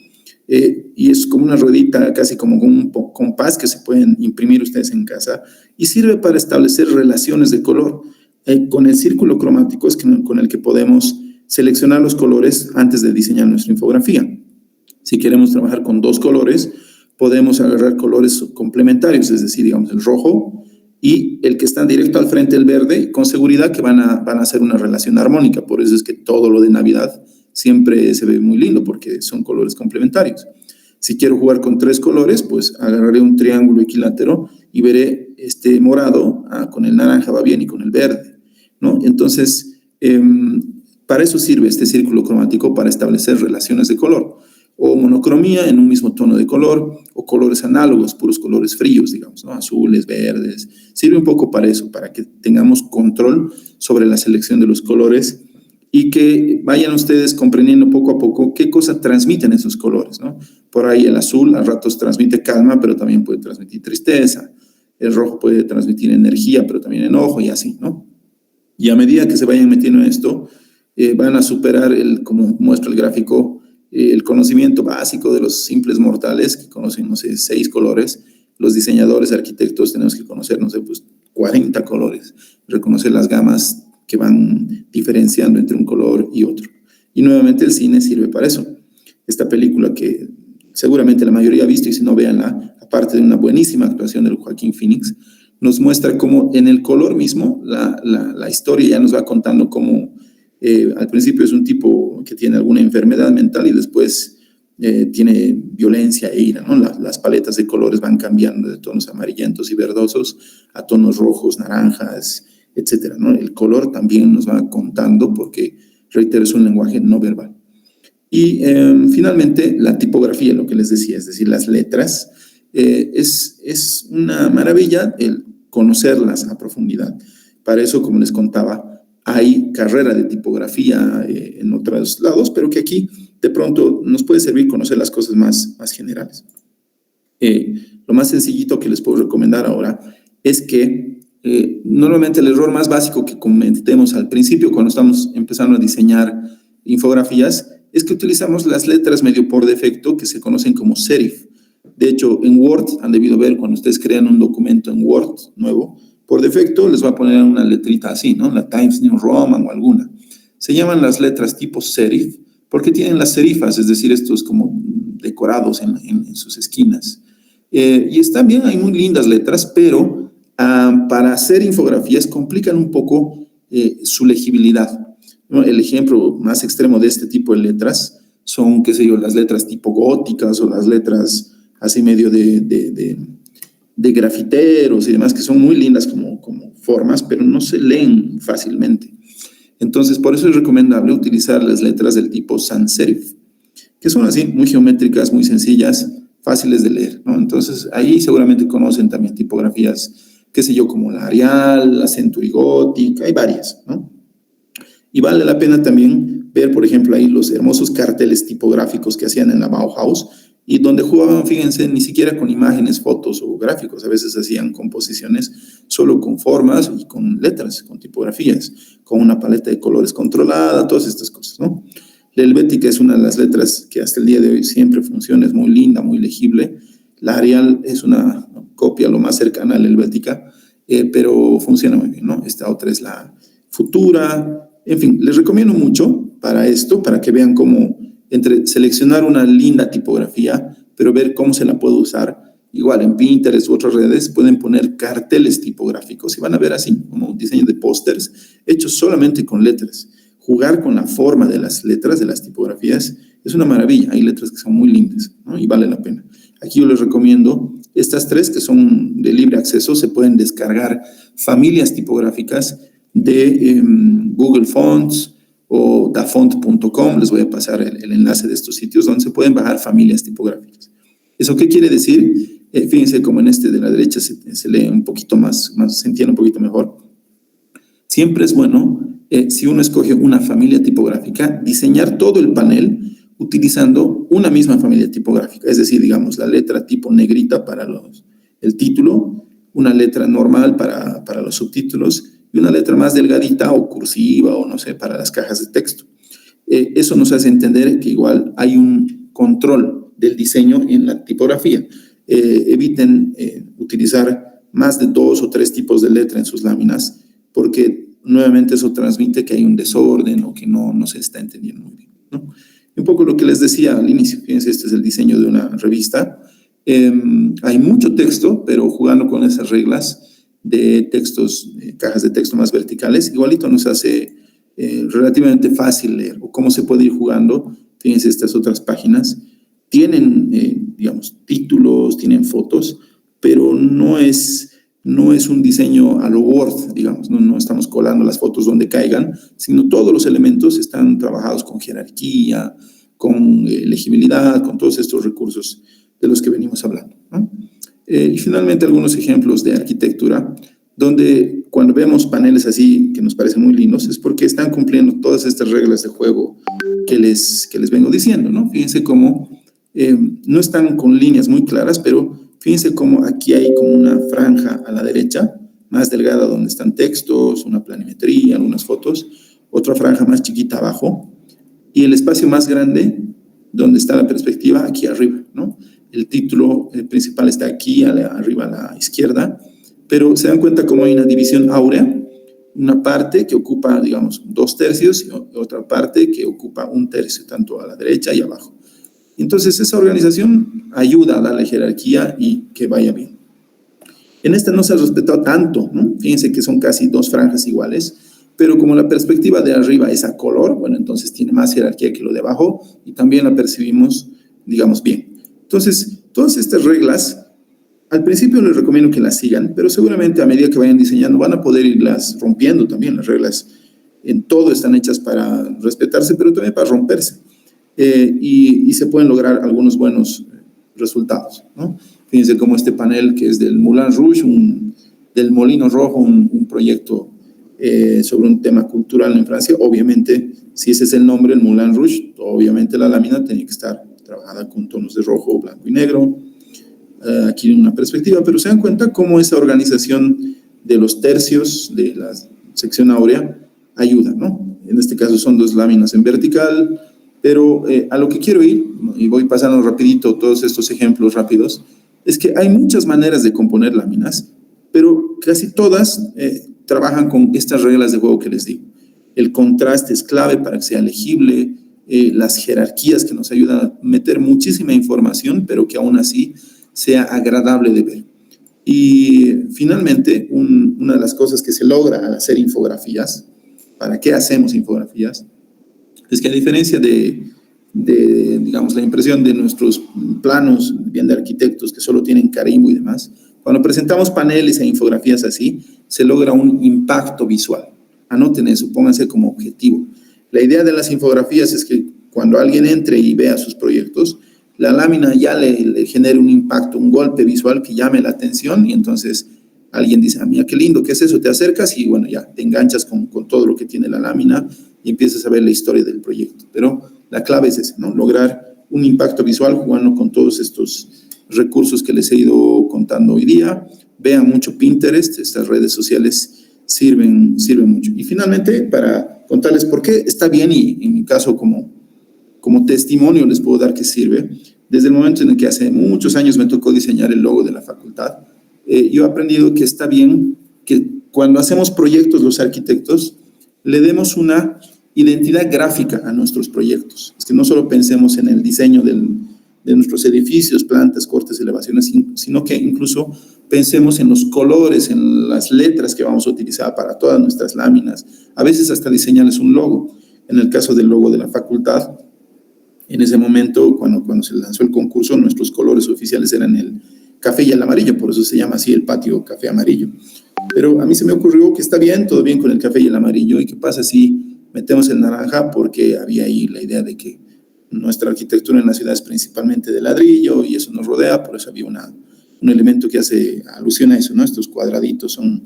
y es como una ruedita, casi como un compás que se pueden imprimir ustedes en casa, y sirve para establecer relaciones de color. Con el círculo cromático es con el que podemos seleccionar los colores antes de diseñar nuestra infografía. Si queremos trabajar con 2 colores, podemos agarrar colores complementarios, es decir, digamos el rojo y el que está directo al frente, el verde, con seguridad que van a hacer una relación armónica. Por eso es que todo lo de Navidad siempre se ve muy lindo, porque son colores complementarios. Si quiero jugar con 3 colores, pues agarraré un triángulo equilátero y veré este morado, con el naranja va bien y con el verde, ¿no? Entonces, para eso sirve este círculo cromático, para establecer relaciones de color, o monocromía en un mismo tono de color, o colores análogos, puros colores fríos, digamos, ¿no? Azules, verdes. Sirve un poco para eso, para que tengamos control sobre la selección de los colores y que vayan ustedes comprendiendo poco a poco qué cosa transmiten esos colores, ¿no? Por ahí el azul a ratos transmite calma, pero también puede transmitir tristeza. El rojo puede transmitir energía, pero también enojo y así, ¿no? Y a medida que se vayan metiendo en esto, van a superar, como muestra el gráfico, el conocimiento básico de los simples mortales, que conocen, no sé, 6 colores. Los diseñadores, arquitectos, tenemos que conocer, no sé, pues 40 colores, reconocer las gamas que van diferenciando entre un color y otro. Y nuevamente el cine sirve para eso. Esta película que seguramente la mayoría ha visto, y si no, véanla, aparte de una buenísima actuación del Joaquín Phoenix, nos muestra cómo en el color mismo la historia ya nos va contando cómo al principio es un tipo que tiene alguna enfermedad mental y después tiene violencia e ira, ¿no? Las paletas de colores van cambiando de tonos amarillentos y verdosos a tonos rojos, naranjas, etcétera, ¿no? El color también nos va contando porque, reitero, es un lenguaje no verbal. Y finalmente, la tipografía, lo que les decía, es decir, las letras, es una maravilla el conocerlas a profundidad. Para eso, como les contaba, hay carrera de tipografía en otros lados, pero que aquí de pronto nos puede servir conocer las cosas más generales. Lo más sencillito que les puedo recomendar ahora es que normalmente el error más básico que cometemos al principio cuando estamos empezando a diseñar infografías es que utilizamos las letras medio por defecto que se conocen como serif. De hecho, en Word han debido ver cuando ustedes crean un documento en Word nuevo, por defecto les va a poner una letrita así, ¿no? La Times New Roman o alguna. Se llaman las letras tipo serif porque tienen las serifas, es decir, estos como decorados en sus esquinas. Y están bien, hay muy lindas letras, pero para hacer infografías complican un poco su legibilidad, ¿no? El ejemplo más extremo de este tipo de letras son, qué sé yo, las letras tipo góticas o las letras así medio de grafiteros y demás, que son muy lindas como formas, pero no se leen fácilmente. Entonces, por eso es recomendable utilizar las letras del tipo sans serif, que son así, muy geométricas, muy sencillas, fáciles de leer, ¿no? Entonces, ahí seguramente conocen también tipografías, qué sé yo, como la Arial, la Century Gothic, hay varias, ¿no? Y vale la pena también ver, por ejemplo, ahí los hermosos carteles tipográficos que hacían en la Bauhaus, y donde jugaban, fíjense, ni siquiera con imágenes, fotos o gráficos, a veces hacían composiciones solo con formas y con letras, con tipografías, con una paleta de colores controlada, todas estas cosas, ¿no? La helvética es una de las letras que hasta el día de hoy siempre funciona, es muy linda, muy legible. La Arial es una copia lo más cercana a la helvética, pero funciona muy bien, ¿no? Esta otra es la Futura. En fin, les recomiendo mucho para esto, para que vean cómo entre seleccionar una linda tipografía, pero ver cómo se la puede usar. Igual en Pinterest u otras redes pueden poner carteles tipográficos y van a ver así, como un diseño de pósters hechos solamente con letras. Jugar con la forma de las letras, de las tipografías, es una maravilla. Hay letras que son muy lindas, ¿no? Y vale la pena. Aquí yo les recomiendo estas 3 que son de libre acceso. Se pueden descargar familias tipográficas de Google Fonts o dafont.com. Les voy a pasar el enlace de estos sitios donde se pueden bajar familias tipográficas. ¿Eso qué quiere decir? Fíjense como en este de la derecha se lee un poquito más, se entiende un poquito mejor. Siempre es bueno, si uno escoge una familia tipográfica, diseñar todo el panel utilizando una misma familia tipográfica. Es decir, digamos, la letra tipo negrita para el título, una letra normal para los subtítulos y una letra más delgadita o cursiva o no sé, para las cajas de texto. Eso nos hace entender que igual hay un control del diseño en la tipografía. Eviten utilizar más de 2 o 3 tipos de letra en sus láminas porque nuevamente eso transmite que hay un desorden o que no se está entendiendo muy bien, ¿no? Y un poco lo que les decía al inicio, fíjense, este es el diseño de una revista. Hay mucho texto, pero jugando con esas reglas de textos, cajas de texto más verticales, igualito nos hace relativamente fácil leer, o cómo se puede ir jugando. Fíjense, estas otras páginas tienen, digamos, títulos, tienen fotos, pero no es un diseño a lo Word, digamos, no estamos colando las fotos donde caigan, sino todos los elementos están trabajados con jerarquía, con legibilidad, con todos estos recursos de los que venimos hablando, ¿no? Y finalmente algunos ejemplos de arquitectura, donde cuando vemos paneles así que nos parecen muy lindos, es porque están cumpliendo todas estas reglas de juego que les vengo diciendo, ¿no? Fíjense cómo no están con líneas muy claras, pero fíjense cómo aquí hay como una franja a la derecha, más delgada, donde están textos, una planimetría, algunas fotos, otra franja más chiquita abajo, y el espacio más grande, donde está la perspectiva, aquí arriba, ¿no? El título principal está aquí, arriba a la izquierda, pero se dan cuenta cómo hay una división áurea, una parte que ocupa, digamos, 2/3 y otra parte que ocupa 1/3, tanto a la derecha y abajo. Entonces, esa organización ayuda a darle jerarquía y que vaya bien. En esta no se ha respetado tanto, ¿no? Fíjense que son casi 2 franjas iguales, pero como la perspectiva de arriba es a color, bueno, entonces tiene más jerarquía que lo de abajo y también la percibimos, digamos, bien. Entonces, todas estas reglas, al principio les recomiendo que las sigan, pero seguramente a medida que vayan diseñando van a poder irlas rompiendo también. Las reglas en todo están hechas para respetarse, pero también para romperse. Y se pueden lograr algunos buenos resultados, ¿no? Fíjense cómo este panel que es del Moulin Rouge, del Molino Rojo, un proyecto sobre un tema cultural en Francia. Obviamente, si ese es el nombre, el Moulin Rouge, obviamente la lámina tenía que estar trabajada con tonos de rojo, blanco y negro. Aquí en una perspectiva, pero se dan cuenta cómo esa organización de los tercios de la sección áurea ayuda, ¿no? En este caso son 2 láminas en vertical, pero a lo que quiero ir, y voy pasando rapidito todos estos ejemplos rápidos, es que hay muchas maneras de componer láminas, pero casi todas trabajan con estas reglas de juego que les digo. El contraste es clave para que sea legible, las jerarquías que nos ayudan a meter muchísima información, pero que aún así sea agradable de ver. Y finalmente, una de las cosas que se logra al hacer infografías, ¿para qué hacemos infografías? Es que a diferencia de digamos, la impresión de nuestros planos, bien de arquitectos que solo tienen carimbo y demás, cuando presentamos paneles e infografías así, se logra un impacto visual. Anoten eso, pónganse como objetivo. La idea de las infografías es que cuando alguien entre y vea sus proyectos, la lámina ya le genere un impacto, un golpe visual que llame la atención y entonces alguien dice, ah, mira, qué lindo, ¿qué es eso? Te acercas y bueno, ya te enganchas con todo lo que tiene la lámina y empiezas a ver la historia del proyecto. Pero la clave es esa, ¿no? Lograr un impacto visual jugando con todos estos recursos que les he ido contando hoy día. Vean mucho Pinterest, estas redes sociales sirven mucho. Y finalmente, para contarles por qué está bien y en mi caso como testimonio les puedo dar que sirve, desde el momento en el que hace muchos años me tocó diseñar el logo de la facultad, yo he aprendido que está bien que cuando hacemos proyectos los arquitectos le demos una identidad gráfica a nuestros proyectos. Es que no solo pensemos en el diseño de nuestros edificios, plantas, cortes, elevaciones, sino que incluso pensemos en los colores, en las letras que vamos a utilizar para todas nuestras láminas. A veces hasta diseñarles un logo. En el caso del logo de la facultad, en ese momento, cuando se lanzó el concurso, nuestros colores oficiales eran el café y el amarillo, por eso se llama así el patio café amarillo. Pero a mí se me ocurrió que está bien, todo bien con el café y el amarillo, ¿y qué pasa si metemos el naranja? Porque había ahí la idea de que nuestra arquitectura en la ciudad es principalmente de ladrillo y eso nos rodea, por eso había un elemento que hace alusión a eso, ¿no? Estos cuadraditos son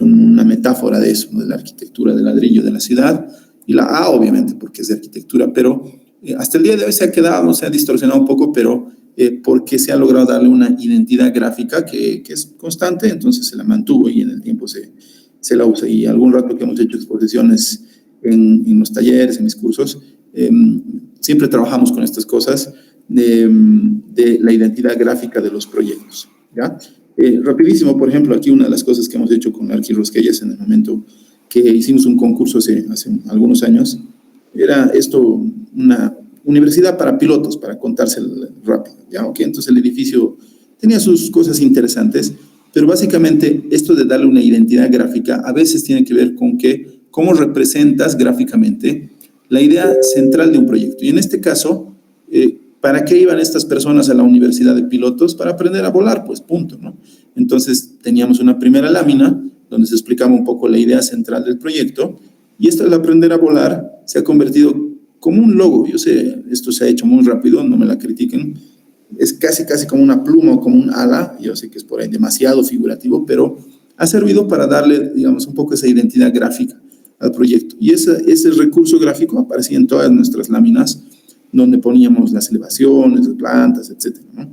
una metáfora de eso, ¿no? De la arquitectura de ladrillo de la ciudad, y la A obviamente porque es de arquitectura, pero hasta el día de hoy se ha quedado, se ha distorsionado un poco, pero porque se ha logrado darle una identidad gráfica que es constante, entonces se la mantuvo y en el tiempo se la usa. Y algún rato que hemos hecho exposiciones en los talleres, en mis cursos, siempre trabajamos con estas cosas de la identidad gráfica de los proyectos, ¿ya? Rapidísimo, por ejemplo, aquí una de las cosas que hemos hecho con Arqui Rosquellas en el momento que hicimos un concurso hace algunos años. Era esto una universidad para pilotos, para contárselo rápido, ¿ya? Okay, entonces el edificio tenía sus cosas interesantes, pero básicamente esto de darle una identidad gráfica a veces tiene que ver con cómo representas gráficamente la idea central de un proyecto. Y en este caso, ¿para qué iban estas personas a la universidad de pilotos? Para aprender a volar, pues punto, ¿no? Entonces teníamos una primera lámina donde se explicaba un poco la idea central del proyecto, y esto del aprender a volar se ha convertido como un logo. Yo sé, esto se ha hecho muy rápido, no me la critiquen, es casi como una pluma o como un ala. Yo sé que es por ahí demasiado figurativo, pero ha servido para darle, digamos, un poco esa identidad gráfica al proyecto. Y ese recurso gráfico aparecía en todas nuestras láminas, donde poníamos las elevaciones, las plantas, etcétera, ¿no?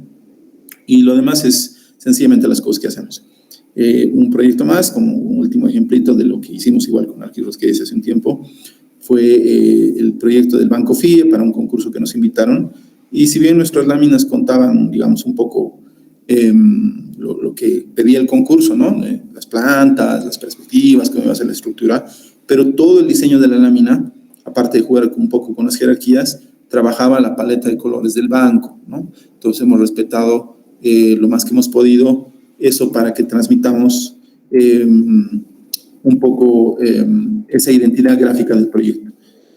Y lo demás es sencillamente las cosas que hacemos. Un proyecto más, como un último ejemplito de lo que hicimos igual con Arquirrosquedes hace un tiempo, fue el proyecto del Banco FIE para un concurso que nos invitaron. Y si bien nuestras láminas contaban, digamos, un poco lo que pedía el concurso, ¿no? Las plantas, las perspectivas, cómo iba a ser la estructura, pero todo el diseño de la lámina, aparte de jugar un poco con las jerarquías, trabajaba la paleta de colores del banco, ¿no? Entonces hemos respetado lo más que hemos podido eso para que transmitamos un poco esa identidad gráfica del proyecto.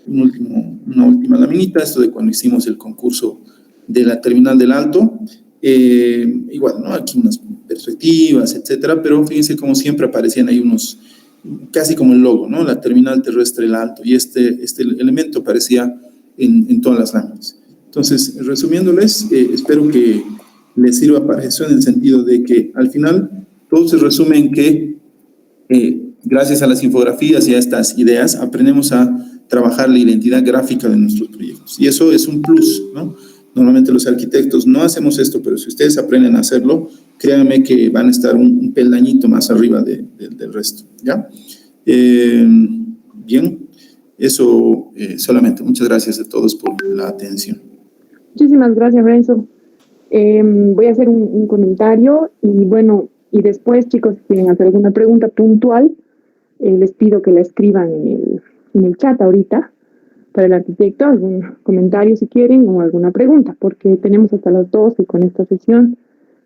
Una última laminita, esto de cuando hicimos el concurso de la terminal del Alto. Igual, ¿no? Aquí unas perspectivas, etcétera, pero fíjense como siempre aparecían ahí unos, casi como el logo, ¿no? La terminal terrestre del Alto, y este elemento aparecía en todas las láminas. Entonces, resumiéndoles, espero que les sirva para eso, en el sentido de que al final todo se resume en que gracias a las infografías y a estas ideas aprendemos a trabajar la identidad gráfica de nuestros proyectos, y eso es un plus, ¿no? Normalmente los arquitectos no hacemos esto, pero si ustedes aprenden a hacerlo, créanme que van a estar un peldañito más arriba del resto, ¿ya? Bien, eso solamente. Muchas gracias a todos por la atención. Muchísimas gracias, Renzo. Voy a hacer un comentario y bueno, y después, chicos, si quieren hacer alguna pregunta puntual, les pido que la escriban en el chat ahorita para el arquitecto, algún comentario si quieren o alguna pregunta, porque tenemos hasta las 12 y con esta sesión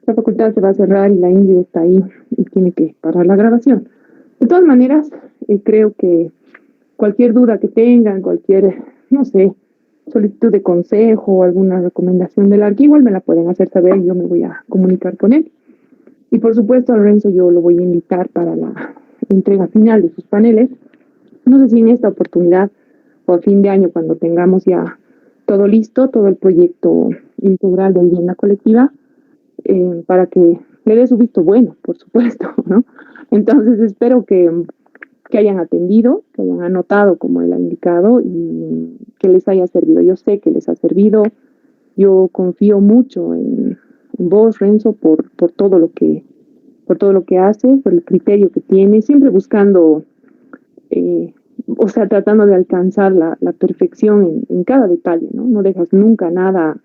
la facultad se va a cerrar y la Ingrid está ahí y tiene que parar la grabación. De todas maneras, creo que cualquier duda que tengan, cualquier, no sé, solicitud de consejo o alguna recomendación del arqui, igual me la pueden hacer saber y yo me voy a comunicar con él. Y por supuesto a Lorenzo yo lo voy a invitar para la entrega final de sus paneles. No sé si en esta oportunidad o a fin de año, cuando tengamos ya todo listo, todo el proyecto integral de vivienda colectiva, para que le dé su visto bueno, por supuesto, ¿no? Entonces espero que hayan atendido, que hayan anotado como él ha indicado y que les haya servido. Yo sé que les ha servido. Yo confío mucho en vos, Renzo, por todo lo que haces, por el criterio que tienes, siempre buscando, o sea, tratando de alcanzar la perfección en cada detalle, ¿no? No dejas nunca nada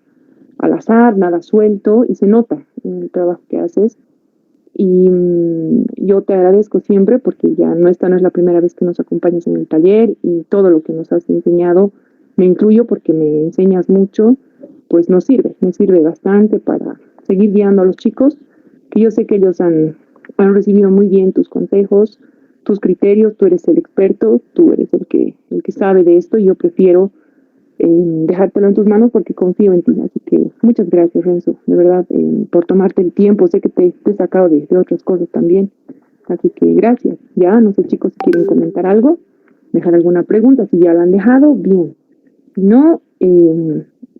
al azar, nada suelto, y se nota en el trabajo que haces. Y yo te agradezco siempre porque ya esta no es la primera vez que nos acompañas en el taller, y todo lo que nos has enseñado, me incluyo porque me enseñas mucho, pues me sirve bastante para seguir guiando a los chicos, que yo sé que ellos han recibido muy bien tus consejos, tus criterios. Tú eres el experto, tú eres el que sabe de esto, y yo prefiero dejártelo en tus manos porque confío en ti. Así que muchas gracias, Renzo, de verdad, por tomarte el tiempo. Sé que te he sacado de otras cosas también, así que gracias. Ya, no sé, chicos, si quieren comentar algo, dejar alguna pregunta. Si ya la han dejado, bien. Si no,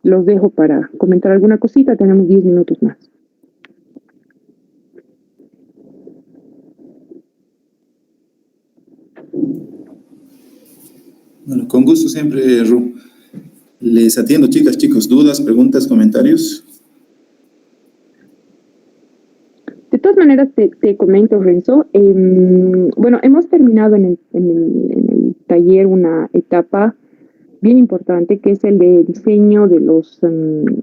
los dejo para comentar alguna cosita. Tenemos 10 minutos más. Bueno, con gusto siempre, Ru. Les atiendo, chicas, chicos. ¿Dudas, preguntas, comentarios? De todas maneras, te comento, Renzo. Bueno, hemos terminado en el taller una etapa bien importante, que es el de diseño de los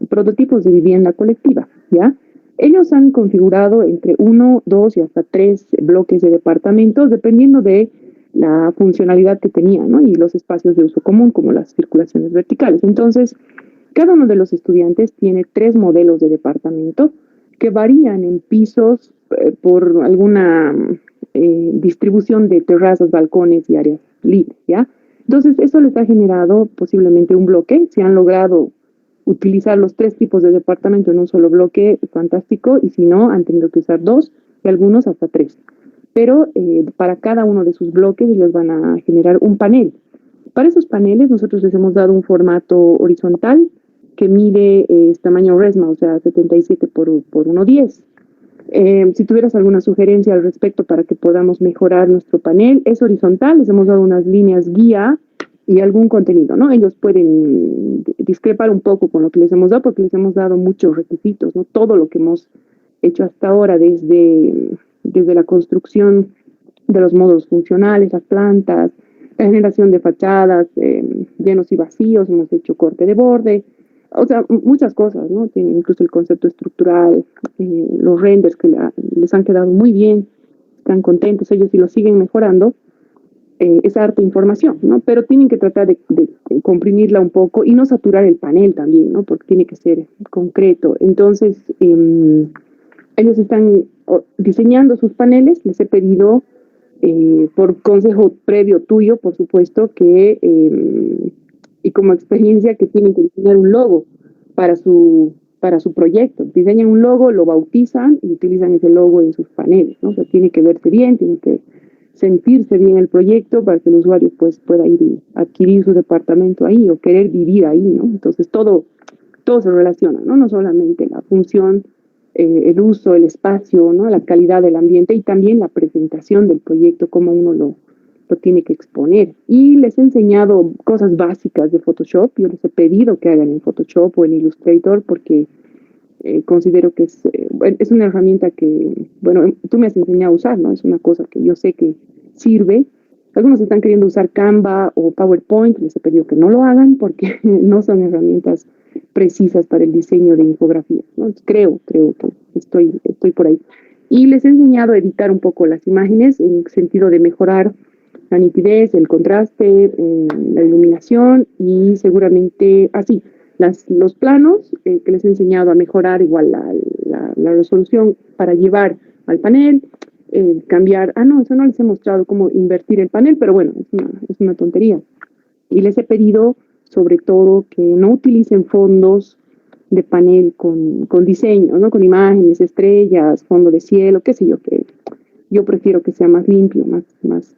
prototipos de vivienda colectiva, ¿ya? Ellos han configurado entre 1, 2 y hasta 3 bloques de departamentos, dependiendo de la funcionalidad que tenía, ¿no? Y los espacios de uso común, como las circulaciones verticales. Entonces, cada uno de los estudiantes tiene 3 modelos de departamento que varían en pisos por alguna distribución de terrazas, balcones y áreas libres, ¿ya? Entonces, eso les ha generado posiblemente un bloque. Si han logrado utilizar los 3 tipos de departamento en un solo bloque, fantástico, y si no, han tenido que usar 2 y algunos hasta 3. Pero para cada uno de sus bloques ellos van a generar un panel. Para esos paneles nosotros les hemos dado un formato horizontal que mide tamaño RESMA, o sea, 77 por 1.10. Si tuvieras alguna sugerencia al respecto para que podamos mejorar nuestro panel, es horizontal, les hemos dado unas líneas guía y algún contenido, ¿no? Ellos pueden discrepar un poco con lo que les hemos dado porque les hemos dado muchos requisitos, ¿no? Todo lo que hemos hecho hasta ahora desde la construcción de los módulos funcionales, las plantas, la generación de fachadas, llenos y vacíos, hemos hecho corte de borde, o sea, muchas cosas, ¿no? Tienen incluso el concepto estructural, los renders que les han quedado muy bien, están contentos ellos y lo siguen mejorando. Es harta información, ¿no? Pero tienen que tratar de comprimirla un poco y no saturar el panel también, ¿no? Porque tiene que ser concreto. Entonces, ellos están diseñando sus paneles. Les he pedido, por consejo previo tuyo, por supuesto, que y como experiencia, que tienen que diseñar un logo para su proyecto. Diseñan un logo, lo bautizan y utilizan ese logo en sus paneles, ¿no? O sea, tiene que verse bien, tiene que sentirse bien el proyecto para que el usuario pues pueda ir y adquirir su departamento ahí o querer vivir ahí, ¿no? Entonces todo se relaciona, ¿no? No solamente la función, el uso, el espacio, ¿no? La calidad del ambiente y también la presentación del proyecto, cómo uno lo tiene que exponer. Y les he enseñado cosas básicas de Photoshop. Yo les he pedido que hagan en Photoshop o en Illustrator porque considero que es una herramienta que, bueno, tú me has enseñado a usar, ¿no? Es una cosa que yo sé que sirve. Algunos están queriendo usar Canva o PowerPoint, les he pedido que no lo hagan porque no son herramientas precisas para el diseño de infografías, ¿no? Creo que estoy por ahí. Y les he enseñado a editar un poco las imágenes en el sentido de mejorar la nitidez, el contraste, la iluminación y seguramente así. Los planos que les he enseñado a mejorar igual la resolución para llevar al panel, cambiar, no, eso no les he mostrado cómo invertir el panel, pero bueno, es una tontería. Y les he pedido sobre todo que no utilicen fondos de panel con diseño, ¿no? Con imágenes, estrellas, fondo de cielo, qué sé yo, que yo prefiero que sea más limpio, más